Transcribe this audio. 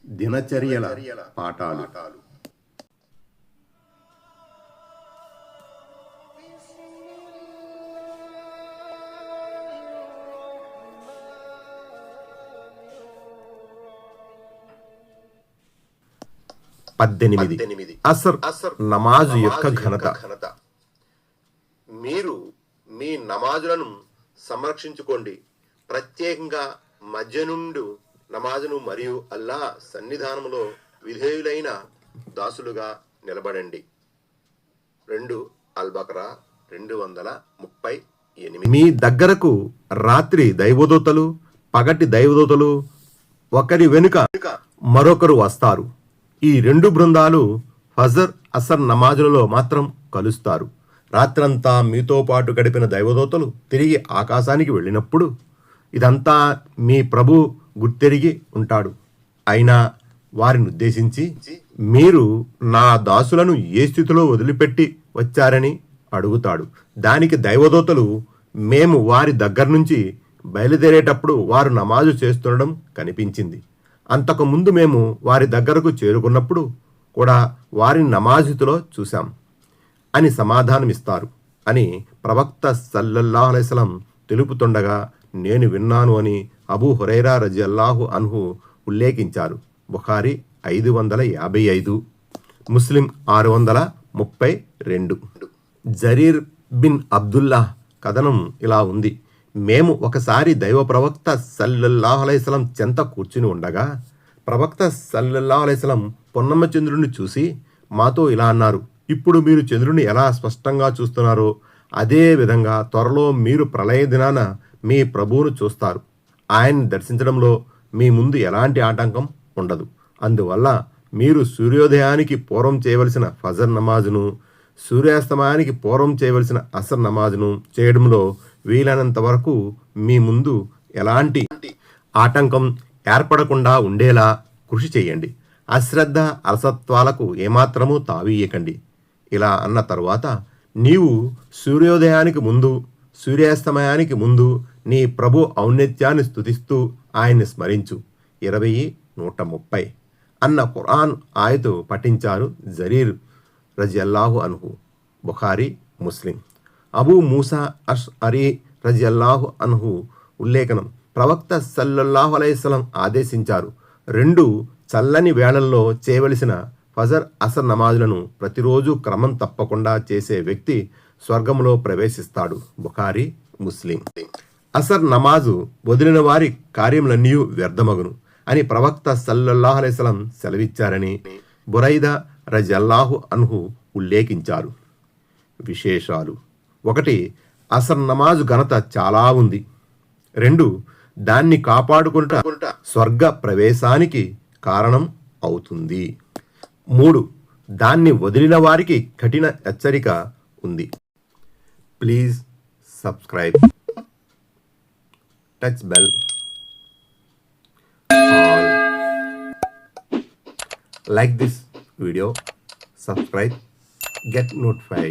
దినచర్యల పాఠాలు. అసర్ నమాజు యొక్క ఘనత. మీరు మీ నమాజులను సంరక్షించుకోండి. ప్రత్యేకంగా మధ్య నుండి నమాజును మరియు అల్లా సన్నిధానములో విధేయులైన దాసులుగా నిలబడండి. 2 అల్-బకరా 238. మీ దగ్గరకు రాత్రి దైవదూతలు, పగటి దైవదూతలు ఒకరి వెనుక మరొకరు వస్తారు. ఈ 2 బృందాలు ఫజర్, అసర్ నమాజులలో మాత్రం కలుస్తారు. రాత్రంతా మీతో పాటు గడిపిన దైవదూతలు తిరిగి ఆకాశానికి వెళ్ళినప్పుడు ఇదంతా మీ ప్రభు గుర్తెరిగి ఉంటాడు. అయినా వారిని ఉద్దేశించి, మీరు నా దాసులను ఏ స్థితిలో వదిలిపెట్టి వచ్చారని అడుగుతాడు. దానికి దైవదూతలు, మేము వారి దగ్గర నుంచి బయలుదేరేటప్పుడు వారు నమాజు చేస్తుండడం కనిపించింది. అంతకుముందు మేము వారి దగ్గరకు చేరుకున్నప్పుడు కూడా వారిని నమాజులో చూశాం అని సమాధానమిస్తారు అని ప్రవక్త సల్లల్లాహు అలైహి వసల్లం తెలుపుతుండగా నేను విన్నాను అని అబూ హురైరా రజియల్లాహు అన్హు ఉల్లేఖించారు. బుఖారీ 555, ముస్లిం 632. జరీర్ బిన్ అబ్దుల్లాహ్ కథనం ఇలా ఉంది. మేము ఒకసారి దైవ ప్రవక్త సల్లల్లాహు అలైహి వసల్లం చెంత కూర్చుని ఉండగా ప్రవక్త సల్లల్లాహు అలైహి వసల్లం పొన్నమ్మ చంద్రుడిని చూసి మాతో ఇలా అన్నారు: ఇప్పుడు మీరు చంద్రుని ఎలా స్పష్టంగా చూస్తున్నారో అదే విధంగా త్వరలో మీరు ప్రళయ దినాన మీ ప్రభువును చూస్తారు. ఆయన్ని దర్శించడంలో మీ ముందు ఎలాంటి ఆటంకం ఉండదు. అందువల్ల మీరు సూర్యోదయానికి పూర్వం చేయవలసిన ఫజర్ నమాజును, సూర్యాస్తమయానికి పూర్వం చేయవలసిన అసర్ నమాజును చేయడంలో వీలైనంత వరకు మీ ముందు ఎలాంటి ఆటంకం ఏర్పడకుండా ఉండేలా కృషి చేయండి. అశ్రద్ధ, అలసత్వాలకు ఏమాత్రమూ తావీయకండి. ఇలా అన్న తరువాత, నీవు సూర్యోదయానికి ముందు, సూర్యాస్తమయానికి ముందు నీ ప్రభు ఔన్నత్యాన్ని స్తుతిస్తూ ఆయన్ని స్మరించు. 20:130 అన్న ఖురాన్ ఆయతు పఠించారు జరీర్ రజియల్లాహు అన్హు. బుఖారీ, ముస్లిం. అబూ మూసా అష్అరీ రజియల్లాహు అన్హు ఉల్లేఖనం. ప్రవక్త సల్లల్లాహు అలైహి వసల్లం ఆదేశించారు: 2 చల్లని వేళల్లో చేయవలసిన ఫజర్, అసర్ నమాజులను ప్రతిరోజు క్రమం తప్పకుండా చేసే వ్యక్తి స్వర్గంలో ప్రవేశిస్తాడు. బుఖారీ, ముస్లిం. అసర్ నమాజు వదిలిన వారి కార్యములన్నీ వ్యర్థమగును అని ప్రవక్త సల్లల్లాహు అలైహి వసల్లం సెలవిచ్చారని బురైదా రజియల్లాహు అన్హు ఉల్లేఖించారు. విశేషాలు: 1. అసర్ నమాజు ఘనత చాలా ఉంది. 2. దాన్ని కాపాడుకుంటా స్వర్గ ప్రవేశానికి కారణం అవుతుంది. 3. దాన్ని వదిలిన వారికి కఠిన హెచ్చరిక ఉంది. Please subscribe, touch bell, like this video, subscribe, get notified.